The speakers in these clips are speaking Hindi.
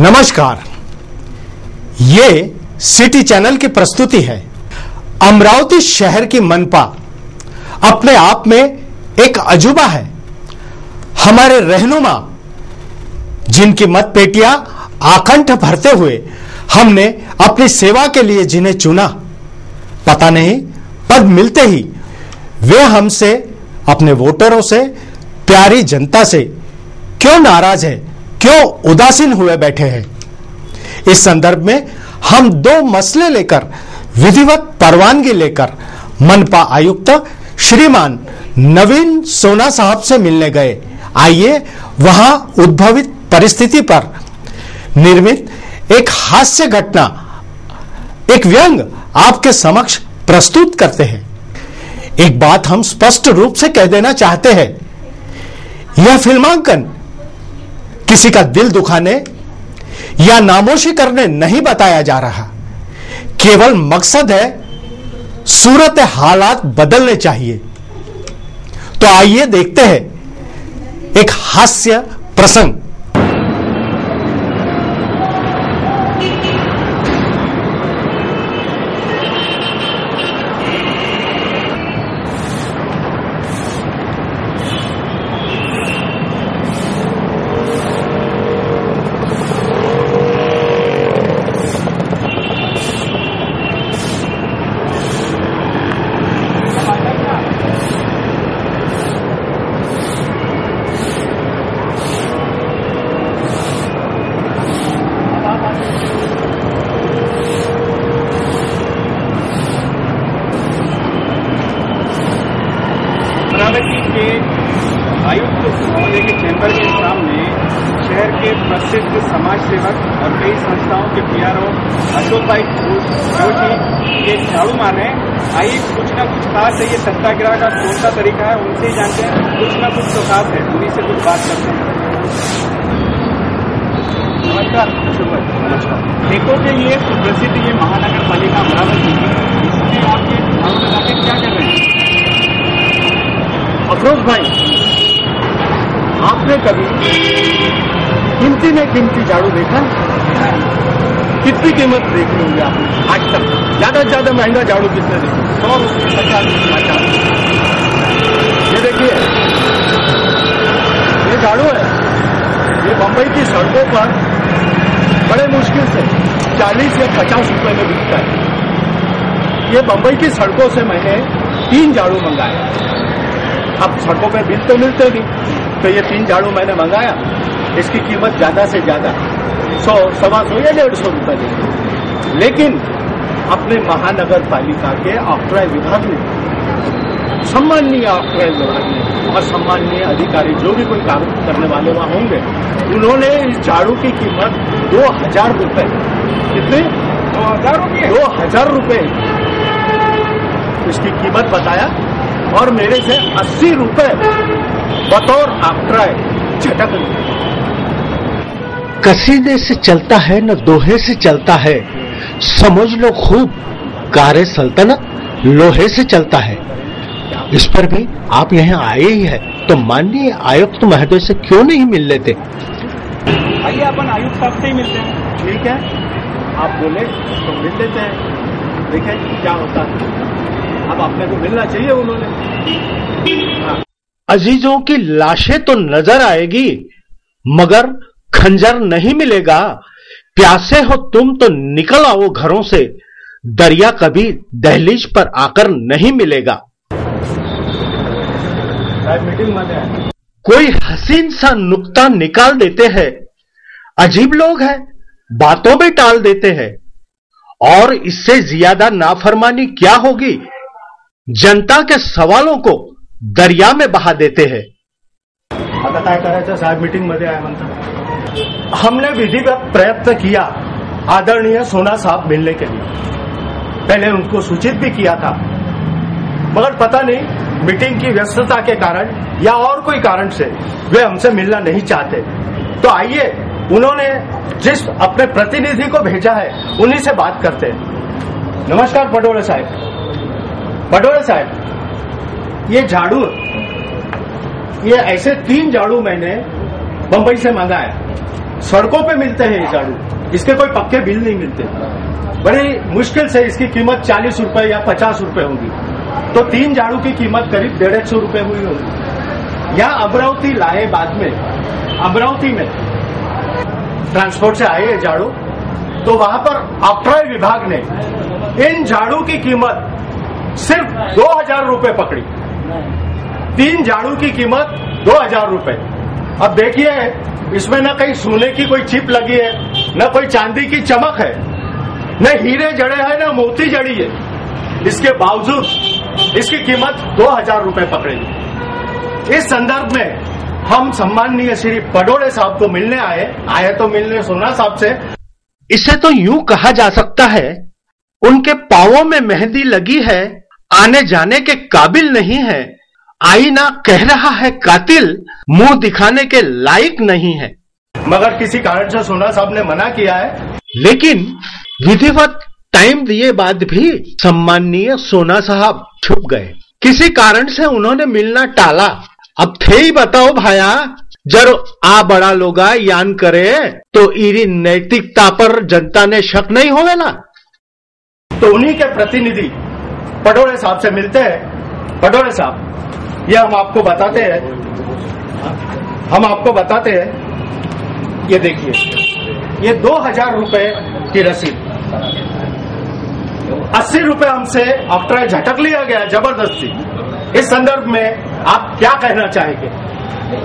नमस्कार, ये सिटी चैनल की प्रस्तुति है। अमरावती शहर की मनपा अपने आप में एक अजूबा है। हमारे रहनुमा जिनकी मत पेटियां आकंठ भरते हुए हमने अपनी सेवा के लिए जिन्हें चुना, पता नहीं पद मिलते ही वे हमसे, अपने वोटरों से, प्यारी जनता से क्यों नाराज है, क्यों उदासीन हुए बैठे हैं। इस संदर्भ में हम दो मसले लेकर, विधिवत परवानगी लेकर मनपा आयुक्त श्रीमान नवीन सोना साहब से मिलने गए। आइए वहां उद्भवित परिस्थिति पर निर्मित एक हास्य घटना, एक व्यंग आपके समक्ष प्रस्तुत करते हैं। एक बात हम स्पष्ट रूप से कह देना चाहते हैं, यह फिल्मांकन किसी का दिल दुखाने या नामोशी करने नहीं बताया जा रहा। केवल मकसद है सूरत हालात बदलने चाहिए। तो आइए देखते हैं एक हास्य प्रसंग। आयुक्त महोदय के चैम्बर के सामने शहर के प्रसिद्ध समाज सेवक और कई संस्थाओं के पीआरओ अशोक भाई जोशी ये झाड़ू मार रहे हैं। आइए कुछ ना कुछ खास है, ये सत्याग्रह का कौन सा तरीका है उनसे ही जानते हैं। कुछ ना कुछ तो खास है, उन्हीं से कुछ बात करते हैं। नमस्कार अशोक भाई। नमस्कार। देखो कि ये प्रसिद्ध ये महानगर पालिका अमरावती, इसमें आप ये झाड़ू लगा के क्या कर रहे हैं? अफरोज भाई, आपने कभी कीमती में कीमती झाड़ू देखा? कितनी कीमत देखी होगी आपने आज तक? ज्यादा से ज्यादा महंगा झाड़ू कितने देखा? 100 रुपये, 50 रुपये। ये देखिए, ये झाड़ू है, ये बंबई की सड़कों पर बड़े मुश्किल से 40 या 50 रुपए में बिकता है। ये बंबई की सड़कों से मैंने 3 झाड़ू मंगाए। अब सड़कों पे बिल तो मिलते नहीं, तो ये 3 झाड़ू मैंने मंगाया। इसकी कीमत ज्यादा से ज्यादा 100, 125 या 150 रुपए देगी। लेकिन अपने महानगर पालिका के आबकारी विभाग ने, सम्माननीय आबकारी विभाग ने और सम्माननीय अधिकारी जो भी कोई काम करने वाले वहां होंगे, उन्होंने इस झाड़ू की कीमत 2000 रुपए, कितने? 2000 रुपये, 2000 रुपए इसकी कीमत बताया और मेरे से 80 रुपए बतौर आबकारी झटक लिया। कसीदे से चलता है न दोहे से चलता है, समझ लो खूब कारे सल्तनत लोहे से चलता है। इस पर भी आप यहाँ आए ही है, तो माननीय आयुक्त महोदय से क्यों नहीं मिल लेते? आइए अपन आयुक्त साहब से ही मिलते हैं। ठीक है, आप बोले तो मिल लेते हैं, देखें क्या होता है। अब आपने को मिलना चाहिए उन्होंने। हाँ। अजीजों की लाशें तो नजर आएगी, मगर खंजर नहीं मिलेगा। प्यासे हो तुम तो निकल आओ घरों से, दरिया कभी दहलीज पर आकर नहीं मिलेगा। मीटिंग में है। कोई हसीन सा नुक्ता निकाल देते हैं, अजीब लोग हैं, बातों में टाल देते हैं। और इससे ज्यादा नाफरमानी क्या होगी? जनता के सवालों को दरिया में बहा देते हैं। आता काय करायचं साहेब? मीटिंग मध्ये आहे म्हणतात। हमने विधिवत प्रयत्न किया आदरणीय सोना साहब मिलने के लिए, पहले उनको सूचित भी किया था, मगर पता नहीं मीटिंग की व्यस्तता के कारण या और कोई कारण से वे हमसे मिलना नहीं चाहते। तो आइए, उन्होंने जिस अपने प्रतिनिधि को भेजा है उन्हीं से बात करते हैं। नमस्कार पटोले साहब। पटोले साहब, ये झाड़ू, ये ऐसे 3 झाड़ू मैंने बंबई से मंगाया। सड़कों पे मिलते हैं ये झाड़ू, इसके कोई पक्के बिल नहीं मिलते। बड़ी मुश्किल से इसकी कीमत 40 रुपए या 50 रुपए होगी, तो 3 झाड़ू की कीमत करीब 150 रुपए हुई होगी। यहाँ अमरावती लाए बाद में, अमरावती में ट्रांसपोर्ट से आए ये झाड़ू, तो वहां पर ऑक्ट्रॉय विभाग ने इन झाड़ू की कीमत सिर्फ 2000 रुपए पकड़ी। 3 झाड़ू की कीमत 2000 रुपए। अब देखिए, इसमें न कहीं सोने की कोई चिप लगी है, न कोई चांदी की चमक है, न हीरे जड़े हैं, न मोती जड़ी है। इसके बावजूद इसकी कीमत 2000 रुपए पकड़ेगी। इस संदर्भ में हम सम्माननीय श्री पडोले साहब को मिलने आए तो मिलने सोना साहब से। इसे तो यूं कहा जा सकता है, उनके पांवों में मेहंदी लगी है, आने जाने के काबिल नहीं है। आईना कह रहा है कातिल, मुंह दिखाने के लायक नहीं है। मगर किसी कारण से सोना साहब ने मना किया है। लेकिन विधिवत टाइम दिए बाद भी सम्माननीय सोना साहब छुप गए। किसी कारण से उन्होंने मिलना टाला। अब थे ही बताओ भाया, जर आ बड़ा लोगा यान करे तो इरी नैतिकता पर जनता ने शक नहीं होवेला। तो उन्हीं के प्रतिनिधि पडोले साहब से मिलते हैं। पडोले साहब, ये हम आपको बताते हैं, ये देखिए, ये 2000 रुपए की रसीद, 80 रुपए हमसे ऑक्ट्रॉय झटक लिया गया जबरदस्ती। इस संदर्भ में आप क्या कहना चाहेंगे?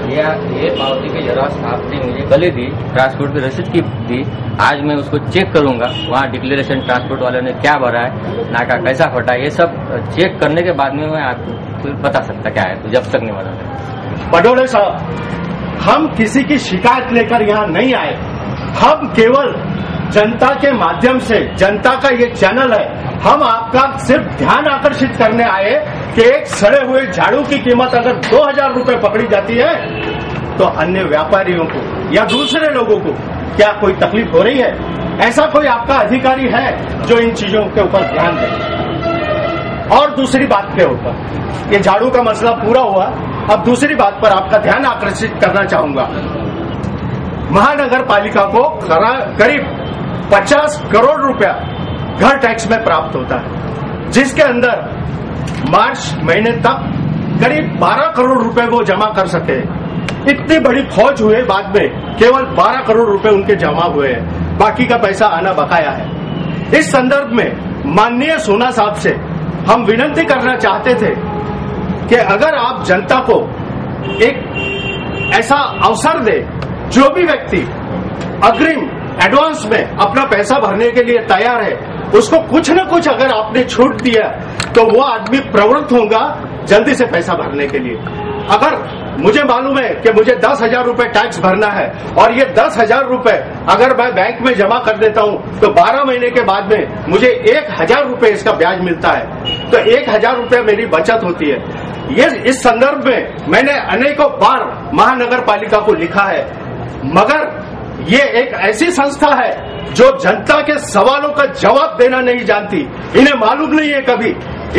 ये पावती की जेरॉक्स आपने मुझे कल ही दी, ट्रांसपोर्ट की रसीद की दी। आज मैं उसको चेक करूंगा, वहाँ डिक्लेरेशन ट्रांसपोर्ट वाले ने क्या भरा है, नाका कैसा फटा, ये सब चेक करने के बाद में मैं आपको बता सकता क्या है, तो जब तक नहीं बता। पडोले साहब, हम किसी की शिकायत लेकर यहाँ नहीं आए। हम केवल जनता के माध्यम से, जनता का ये चैनल है, हम आपका सिर्फ ध्यान आकर्षित करने आए कि एक सड़े हुए झाड़ू की कीमत अगर 2000 रुपए पकड़ी जाती है तो अन्य व्यापारियों को या दूसरे लोगों को क्या कोई तकलीफ हो रही है? ऐसा कोई आपका अधिकारी है जो इन चीजों के ऊपर ध्यान दे? और दूसरी बात के ऊपर, ये झाड़ू का मसला पूरा हुआ, अब दूसरी बात पर आपका ध्यान आकर्षित करना चाहूंगा। महानगर पालिका को करीब 50 करोड़ रुपया घर टैक्स में प्राप्त होता है, जिसके अंदर मार्च महीने तक करीब 12 करोड़ रुपए वो जमा कर सके। इतनी बड़ी फौज हुए, बाद में केवल 12 करोड़ रुपए उनके जमा हुए हैं, बाकी का पैसा आना बकाया है। इस संदर्भ में माननीय सोना साहब से हम विनती करना चाहते थे कि अगर आप जनता को एक ऐसा अवसर दे, जो भी व्यक्ति अग्रिम एडवांस में अपना पैसा भरने के लिए तैयार है, उसको कुछ न कुछ अगर आपने छूट दिया तो वो आदमी प्रवृत्त होगा जल्दी से पैसा भरने के लिए। अगर मुझे मालूम है कि मुझे 10,000 रुपए टैक्स भरना है और ये 10,000 रुपए अगर मैं बैंक में जमा कर देता हूं तो 12 महीने के बाद में मुझे 1,000 रुपए इसका ब्याज मिलता है, तो 1,000 रुपए मेरी बचत होती है। ये इस संदर्भ में मैंने अनेकों बार महानगर पालिका को लिखा है, मगर ये एक ऐसी संस्था है जो जनता के सवालों का जवाब देना नहीं जानती। इन्हें मालूम नहीं है, कभी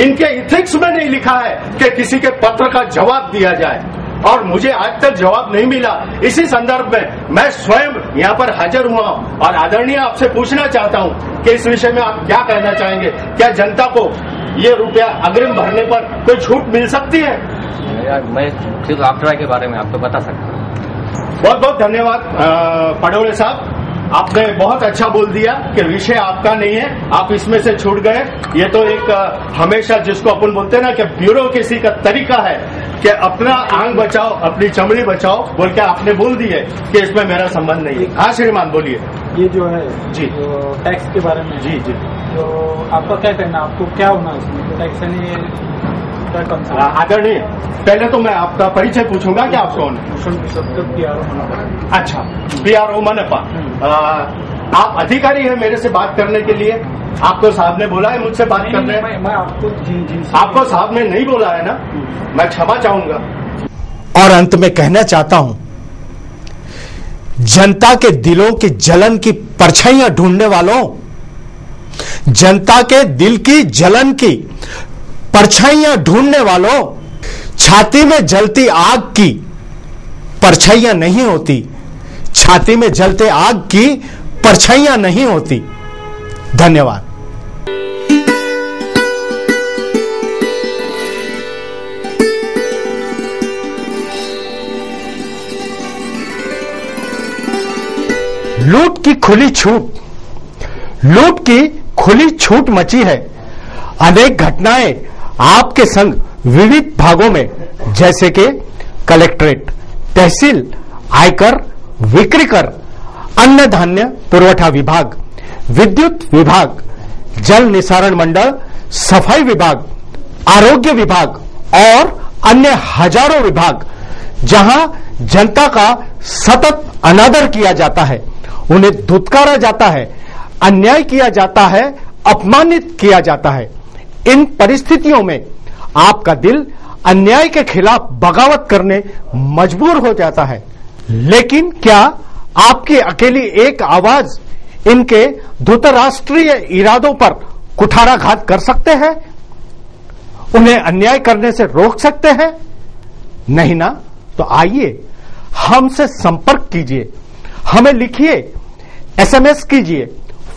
इनके इथिक्स में नहीं लिखा है कि किसी के पत्र का जवाब दिया जाए, और मुझे आज तक जवाब नहीं मिला। इसी संदर्भ में मैं स्वयं यहाँ पर हाजिर हुआ और आदरणीय आपसे पूछना चाहता हूँ कि इस विषय में आप क्या कहना चाहेंगे? क्या जनता को ये रुपया अग्रिम भरने पर कोई छूट मिल सकती है? मैं सिर्फ ऑक्ट्रॉय के बारे में आपको बता सकता हूँ। बहुत बहुत धन्यवाद पडोले साहब, आपने बहुत अच्छा बोल दिया कि विषय आपका नहीं है, आप इसमें से छूट गए। ये तो एक हमेशा जिसको अपन बोलते हैं ना कि ब्यूरोक्रेसी का तरीका है कि अपना आंग बचाओ अपनी चमड़ी बचाओ बोल के आपने बोल दी है कि इसमें मेरा संबंध नहीं है। हाँ श्रीमान बोलिए। ये जो है जी, तो टैक्स के बारे में जी जी, तो आपका क्या कहना, आपको क्या होना इसमें? टैक्स यानी आदरणीय, पहले तो मैं आपका परिचय पूछूंगा कि आप कौन है? अच्छा, PRO मनपा। आप अधिकारी हैं मेरे से बात करने के लिए? आपको साहब ने बोला है मुझसे बात करने? मैं आपको साहब ने नहीं बोला है ना, मैं क्षमा चाहूंगा। और अंत में कहना चाहता हूं, जनता के दिलों की जलन की परछाइयां ढूंढने वालों, जनता के दिल की जलन की परछाइयां ढूंढने वालों, छाती में जलती आग की परछाइयां नहीं होती, छाती में जलते आग की परछाइयां नहीं होती। धन्यवाद। लूट की खुली छूट मची है। अनेक घटनाएं आपके संग विविध भागों में, जैसे कि कलेक्ट्रेट, तहसील, आयकर, विक्रीकर, अन्न धान्य पुरवठा विभाग, विद्युत विभाग, जल निसारण मंडल, सफाई विभाग, आरोग्य विभाग और अन्य हजारों विभाग, जहां जनता का सतत अनादर किया जाता है, उन्हें धुतकारा जाता है, अन्याय किया जाता है, अपमानित किया जाता है। इन परिस्थितियों में आपका दिल अन्याय के खिलाफ बगावत करने मजबूर हो जाता है। लेकिन क्या आपकी अकेली एक आवाज इनके धृतराष्ट्रीय इरादों पर कुठाराघात कर सकते हैं? उन्हें अन्याय करने से रोक सकते हैं? नहीं ना? तो आइए हमसे संपर्क कीजिए, हमें लिखिए, एसएमएस कीजिए,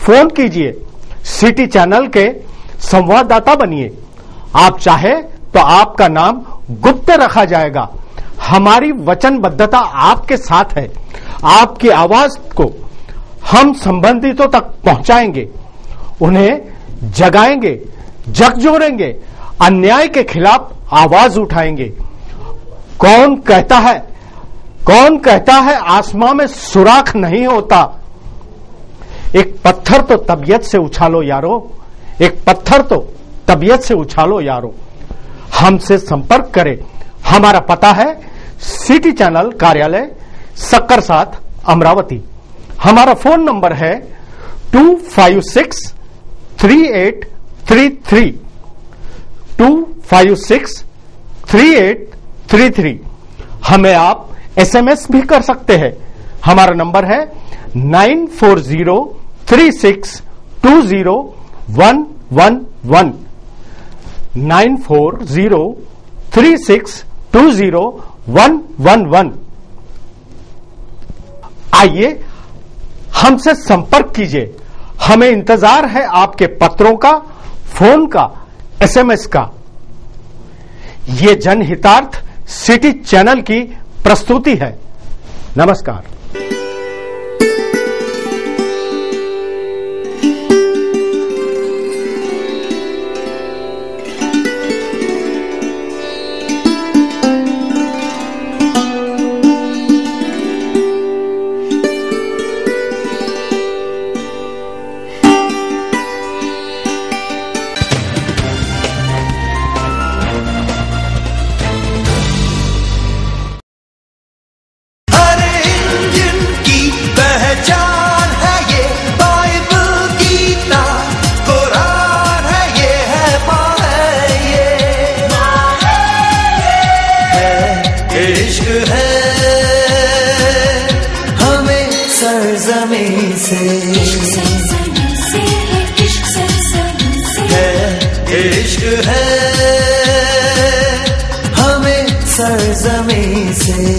फोन कीजिए, सिटी चैनल के संवाददाता बनिए। आप चाहे तो आपका नाम गुप्त रखा जाएगा। हमारी वचनबद्धता आपके साथ है। आपकी आवाज को हम संबंधितों तक पहुंचाएंगे, उन्हें जगाएंगे, झकझोरेंगे, अन्याय के खिलाफ आवाज उठाएंगे। कौन कहता है आसमां में सुराख नहीं होता? एक पत्थर तो तबीयत से उछालो यारो, एक पत्थर तो तबीयत से उछालो यारो। हमसे संपर्क करें। हमारा पता है सिटी चैनल कार्यालय, सक्कर 7, अमरावती। हमारा फोन नंबर है 2563833 2563833। हमें आप एसएमएस भी कर सकते हैं। हमारा नंबर है 9403620111 9403620111। आइए हमसे संपर्क कीजिए। हमें इंतजार है आपके पत्रों का, फोन का, एसएमएस का। ये जनहितार्थ सिटी चैनल की प्रस्तुति है। नमस्कार। इश्क है हमें सरज़मीं से